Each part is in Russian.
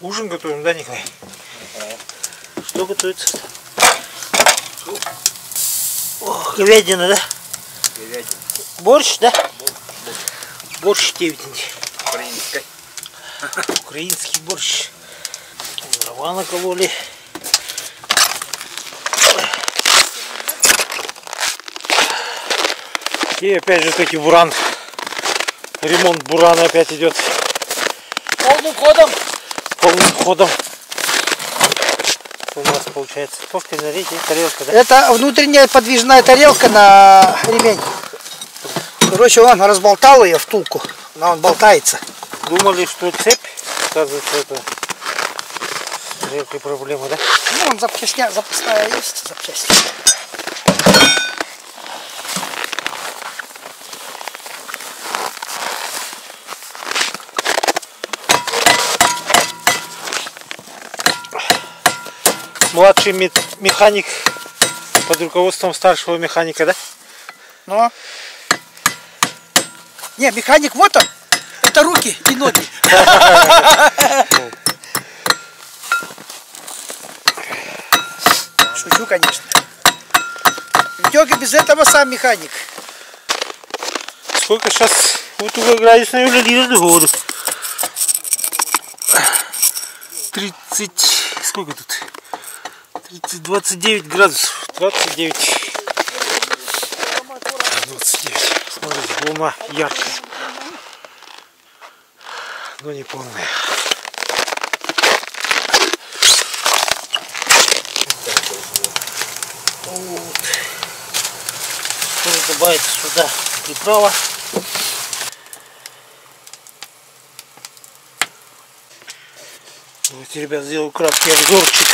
Ужин готовим, да, Николай? Что готовится? О, говядина, да? Говядина. Борщ, да? Борщ девятенький. Украинский. Украинский борщ. Дрова накололи. И опять же таки буран. Ремонт бурана опять идет. Полным ходом. Полным ходом. У нас получается товка, налейте, тарелка, да? Это внутренняя подвижная тарелка на ремень. Короче, он разболтал ее втулку, но он болтается. Думали, что цепь, оказывается, это тарелкой проблема, да? Ну, он запасная есть запчасть. Младший механик под руководством старшего механика, да? Но. Не, механик вот он. Это руки и ноги. Шучу, конечно. Витёка без этого сам механик. Сколько сейчас вот градусная улетела году? 30, сколько тут? 30, 29 градусов. 29. 29. Смотрите, луна яркая. Но не полная. Вот. Скоро добавится сюда приправа. Давайте, ребят, сделаю краткий обзорчик.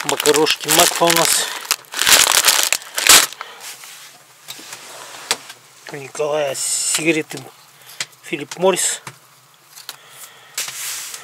Макарошки Макфа у нас. У Николая сигареты Филипп Моррис.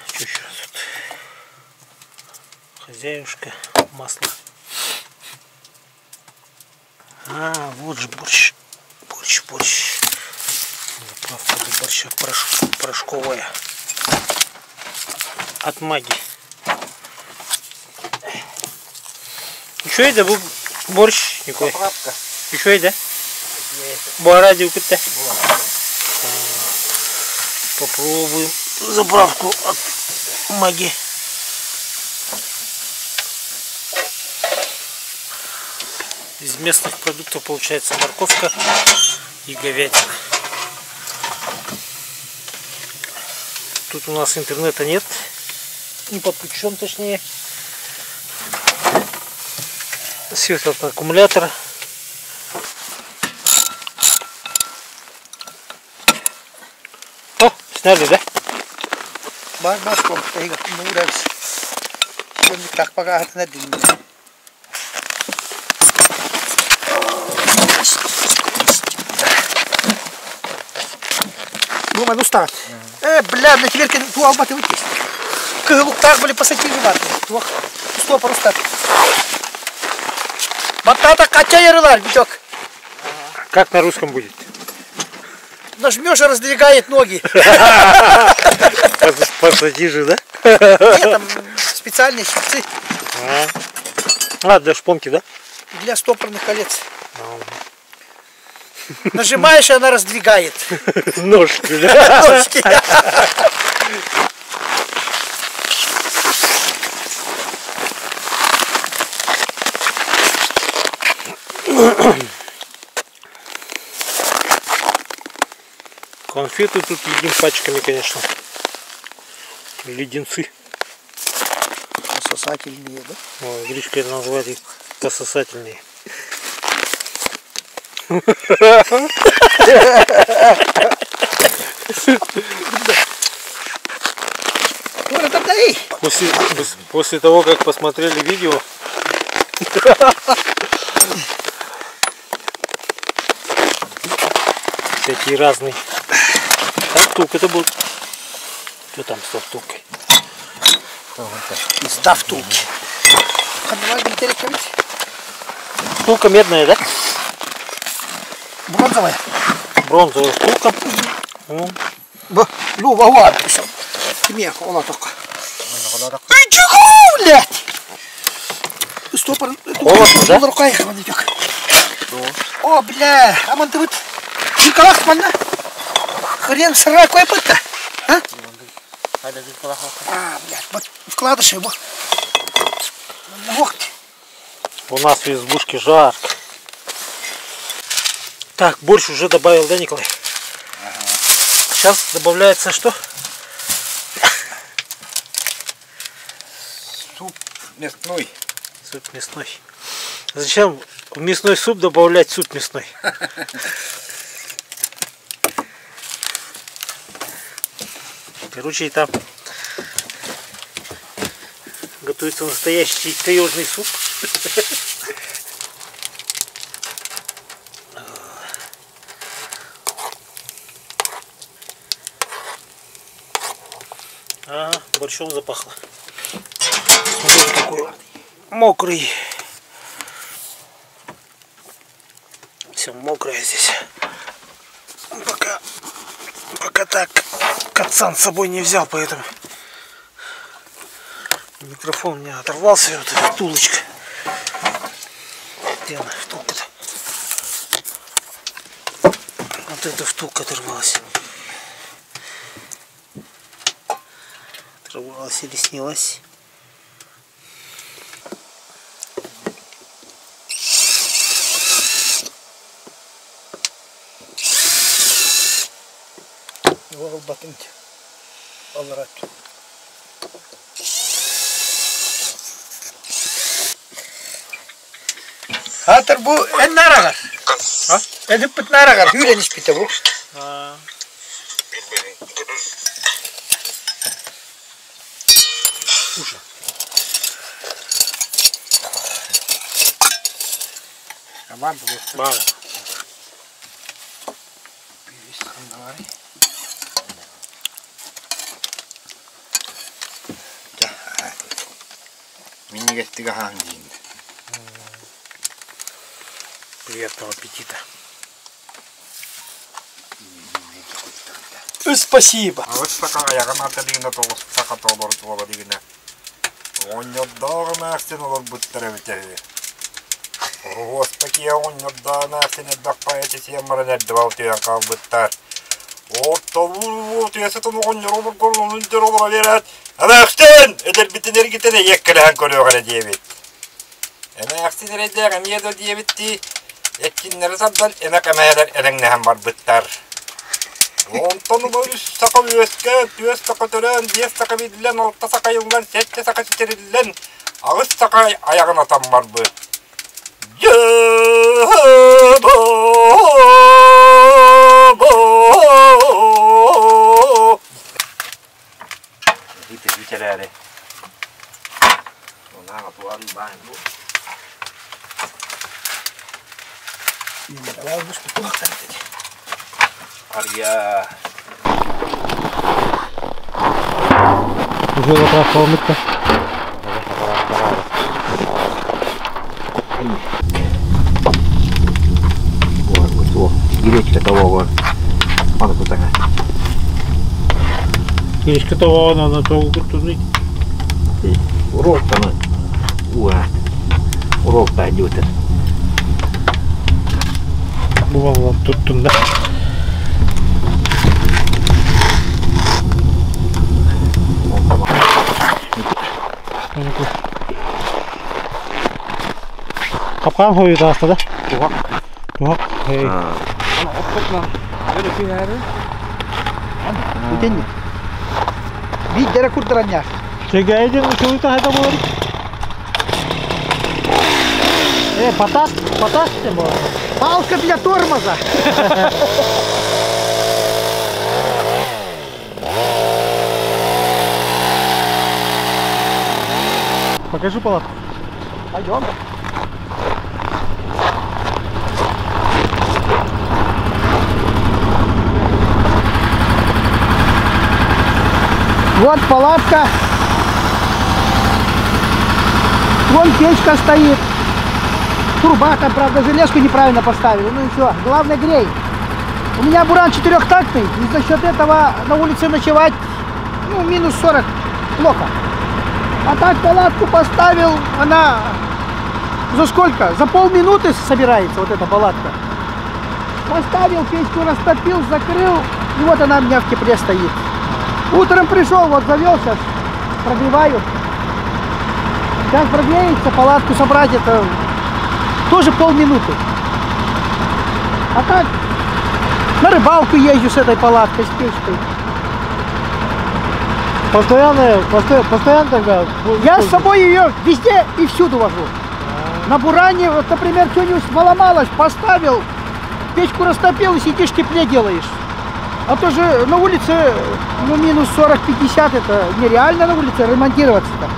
Что еще тут? Хозяюшка, масло. А, вот же борщ. Борщ. Заправка для борща порошковая. От Маги. Еще есть, да, был борщ никакой. Заправка. Еще есть, да? Боради укыта. Попробуем заправку от Маги. Из местных продуктов получается морковка и говядина. Тут у нас интернета нет. Не подключен, точнее. Свет от аккумулятора. О, сняли, да? Башком, мы нравится. Так пока это на день. Думаю, ну старт. Бля, на теперь ту алматы выкисть. Как так были посадки живаты. Что просто. Батата качай-рылар, Витек. Как на русском будет? Нажмешь и раздвигает ноги. Посади же, да? Нет, там специальные щипцы. А, для шпонки, да? Для стопорных колец. Нажимаешь, и она раздвигает. Ножки, да? Ножки. Конфеты тут едим пачками, конечно. Леденцы. Сосательные, да? О, Гришка это называет их пососательные. После того, как посмотрели видео, всякие разные. Тавтук это был. Что там с тавтукой? Из тавтуки. Втулка медная, да? Бронзовая. Бронзовая втулка. Ну, ладно, все. Тебе, ола только. Ты чего, блядь? Стопор. Холодно, да? Рукой, Мандипек. О, бля, а man ты вот Николах, мана? Хрен сырой какой пыта? А? А, блядь, вот вкладыши его. Локти. У нас в избушке жарко. Так, борщ уже добавил, да, Николай? Ага. Сейчас добавляется что? Суп мясной. Суп мясной. Зачем в мясной суп добавлять суп мясной? Короче, там готовится настоящий таежный суп. Ага, борщом запахло. Смотрите, какой мокрый. Все мокрое здесь. Пока так. Кацан с собой не взял, поэтому микрофон у меня оторвался. Вот эта втулочка. Где она, втулка-то? Вот эта втулка оторвалась. Оторвалась или снялась. Его батынки. Алрат. Hatır bu en naragar. Ha? Edip bit naragar. Hüyleniş bite bu. Ужа. Aman bu. Мало. Минигаттига хангин. Приятного аппетита. Спасибо. А вот такая ягоната дигна то сака толор туола дигна. Онноддагына стенолор буттарабитеги. Господи, онноддагына стенеддакпаэти сияммаранеддабаутуян калбыттар. Оттолу тиесетон онноролор колонун теролора берет. Амакстен эдер битенер гитене еккелен көрөгөрө дебит. Амакстен эдер медо дебитти. Ekkinleri sabdan emek emeğler erennehem var bıttar. Ondan böyle saka üyeske, düğes saka tören, diyes saka bidilen, altta saka yıldan, sette saka çitirilen, ağız saka ayağına tam var bu. Bitirere. Ondan atuan bahan bu. Давай уж плохо. Арья. Уже вопрос холмыка. Вот, гиречка того вот. Она тут такая. Киришка того, она на то куртузы. Урок там. Урок пойдет. Бывало тут туда. Kapkan koyuyordu hasta da. Tuhak. Tuhak. Hey. Ana ottukla. Böyle bir yerde. Видите? Видите, куртраня. Чегаедин, чего-то это было. Потас было. Палка для тормоза. Покажи палатку. Пойдем. Вот палатка. Вон печка стоит. Труба там, правда, железку неправильно поставили. Ну и все. Главное, грей. У меня буран четырехтактный. И за счет этого на улице ночевать ну, минус 40 плохо. А так палатку поставил, она за сколько? За полминуты собирается вот эта палатка. Поставил, печку растопил, закрыл, и вот она у меня в тепле стоит. Утром пришел, вот завел, сейчас прогреваю. Сейчас прогреется, палатку собрать, это тоже полминуты. А так на рыбалку езжу с этой палаткой, с печкой. Постоянно тогда? Я с собой ее везде и всюду вожу. На буране, вот, например, что-нибудь поломалось, поставил, печку растопил и сидишь, теплее делаешь. А то же на улице, ну, минус 40-50, это нереально на улице ремонтироваться-то.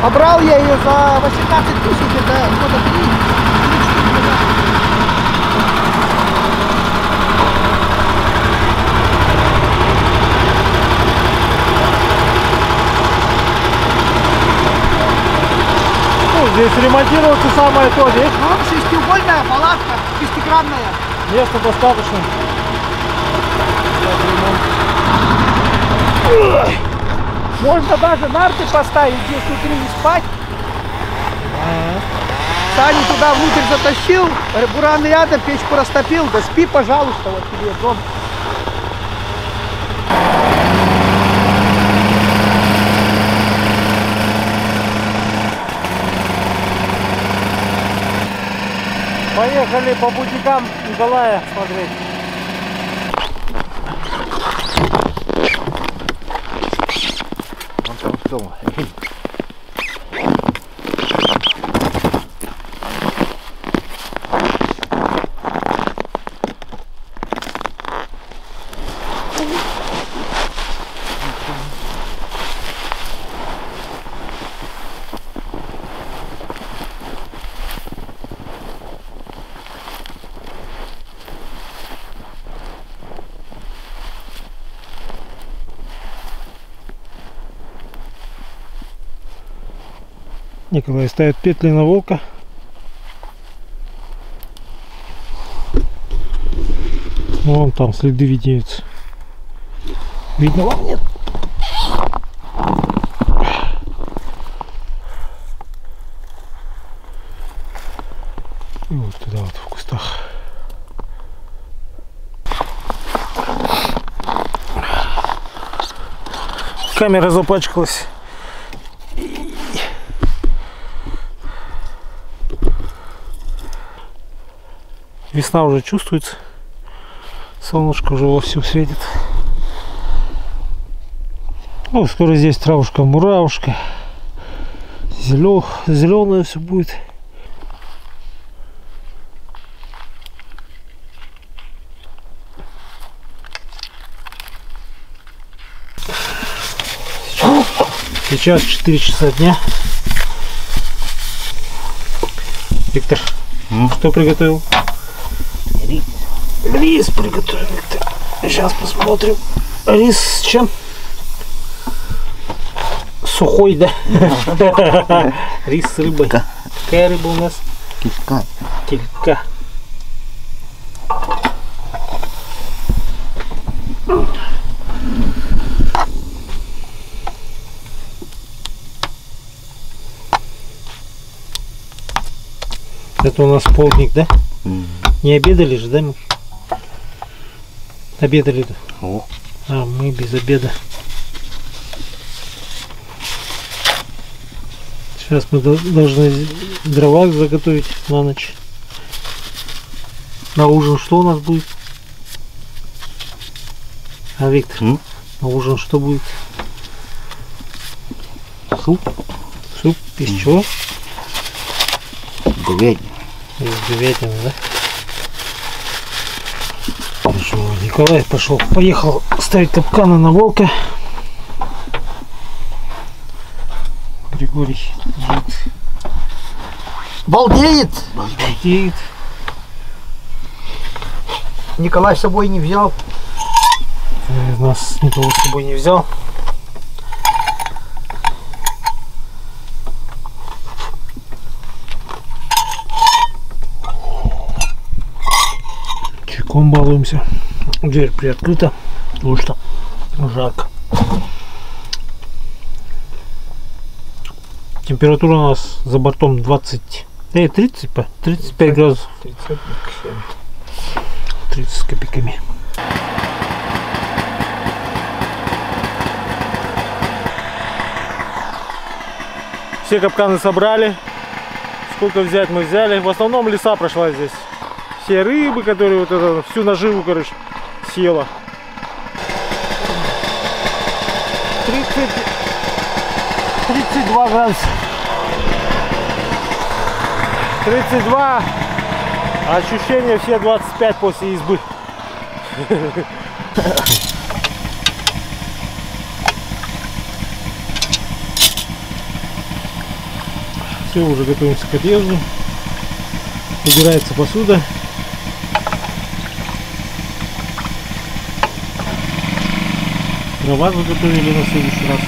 Побрал я ее за 18 тысяч, это года 3. Здесь ремонтироваться самое то, здесь? Ну, шестиугольная палатка, шестигранная. Места достаточно. Можно даже нарты поставить здесь внутри и спать. Саню туда внутрь затащил, буран рядом, печку растопил. Да спи, пожалуйста, вот тебе дом. Поехали по бутикам Николая смотреть. Он там дома. Николай ставит петли на волка. Вон там следы виднеются. Видно вам? Нет. И вот туда вот в кустах. Камера запачкалась. Весна уже чувствуется. Солнышко уже вовсю светит. Ну, скоро здесь травушка-муравушка. Зеленое все будет. Сейчас 4 часа дня. Виктор, что приготовил? Рис приготовил, Виктор. Сейчас посмотрим. Рис с чем? Сухой, да? Рис с рыбой. Какая рыба у нас? Килька. Килька. Это у нас полдник, да? Не обедали же, да, мы? Обедали, да? О. А мы без обеда. Сейчас мы должны дрова заготовить на ночь. На ужин что у нас будет? А, Виктор, на ужин что будет? Суп. Суп из чего? Говядина. Из говядины, да? Хорошо, Николай поехал ставить капканы на волка. Григорий Балдеет. балдеет. Николай с собой не взял. Нас никого с собой не взял. Чайком балуемся. Дверь приоткрыта, потому что Жарко. Температура у нас за бортом 35 градусов. 30 с копейками. Все капканы собрали. Сколько взять мы взяли. В основном лиса прошла здесь. Все рыбы, которые вот это, всю наживу, короче, съела. 32 градуса. 32. А ощущения все 25 после избы. Все, уже готовимся к отъезду. Убирается посуда. Дрова заготовили на следующий раз.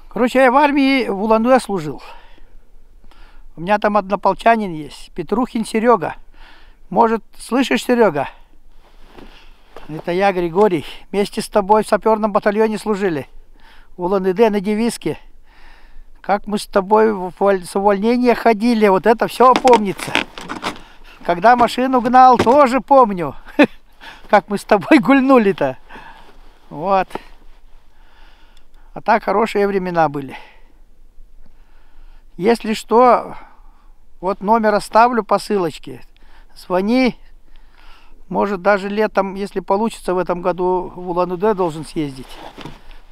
Короче, я в армии в Улан-Удэ служил. У меня там однополчанин есть, Петрухин Серега. Может, слышишь, Серега? Это я, Григорий. Вместе с тобой в саперном батальоне служили. В Улан-Удэ на Девиске. Как мы с тобой с увольнения ходили, вот это все помнится. Когда машину гнал, тоже помню. Как мы с тобой гульнули-то. Вот. А так хорошие времена были. Если что, вот номер оставлю по ссылочке. Звони. Может, даже летом, если получится, в этом году в Улан-Удэ должен съездить.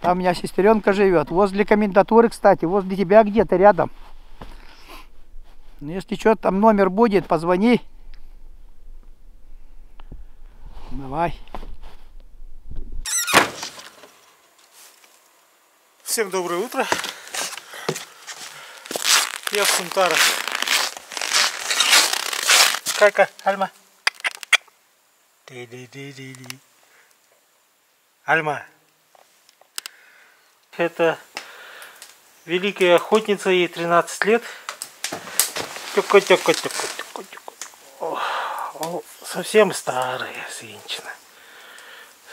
Там у меня сестренка живет. Возле комендатуры, кстати, возле тебя где-то рядом. Если что, там номер будет, позвони. Давай. Всем доброе утро. Я в Сунтарах. Кайка, Альма. Альма. Это великая охотница, ей 13 лет. Совсем старая женщина.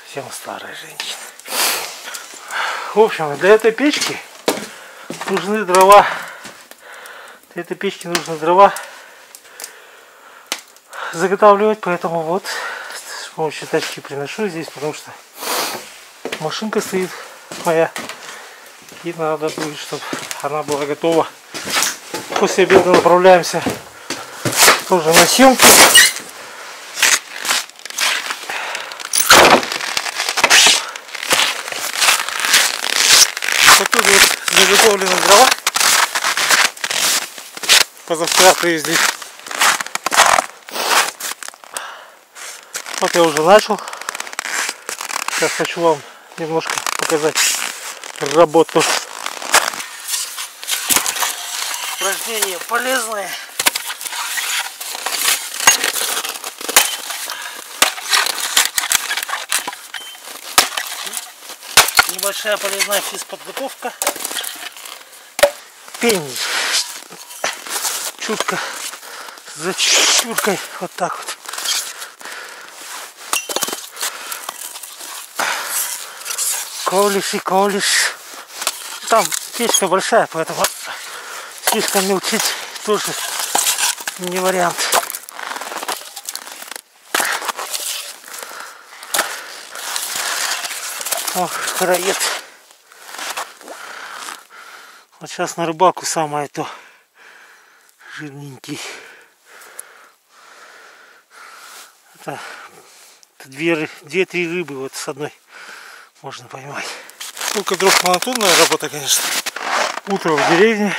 Совсем старая женщина. В общем, для этой печки нужны дрова. Для этой печки нужны дрова заготавливать, поэтому вот с помощью тачки приношу здесь, потому что машинка стоит моя. И надо будет, чтобы она была готова. После обеда направляемся тоже на съемки. Вот тут вот заготовлены дрова. Позавчера привезли. Вот я уже начал. Сейчас хочу вам немножко показать работу. Упражнения полезные. Небольшая полезная физподготовка. Пень. Чутко. За чуткой. Вот так вот. Колешь и колешь. Там печка большая, поэтому слишком мелчить тоже не вариант. Ох, караед. Вот сейчас на рыбалку самое то. Жирненький. Это 2-3 рыбы вот с одной можно поймать. Только дров монотонная работа, конечно. Утро в деревне.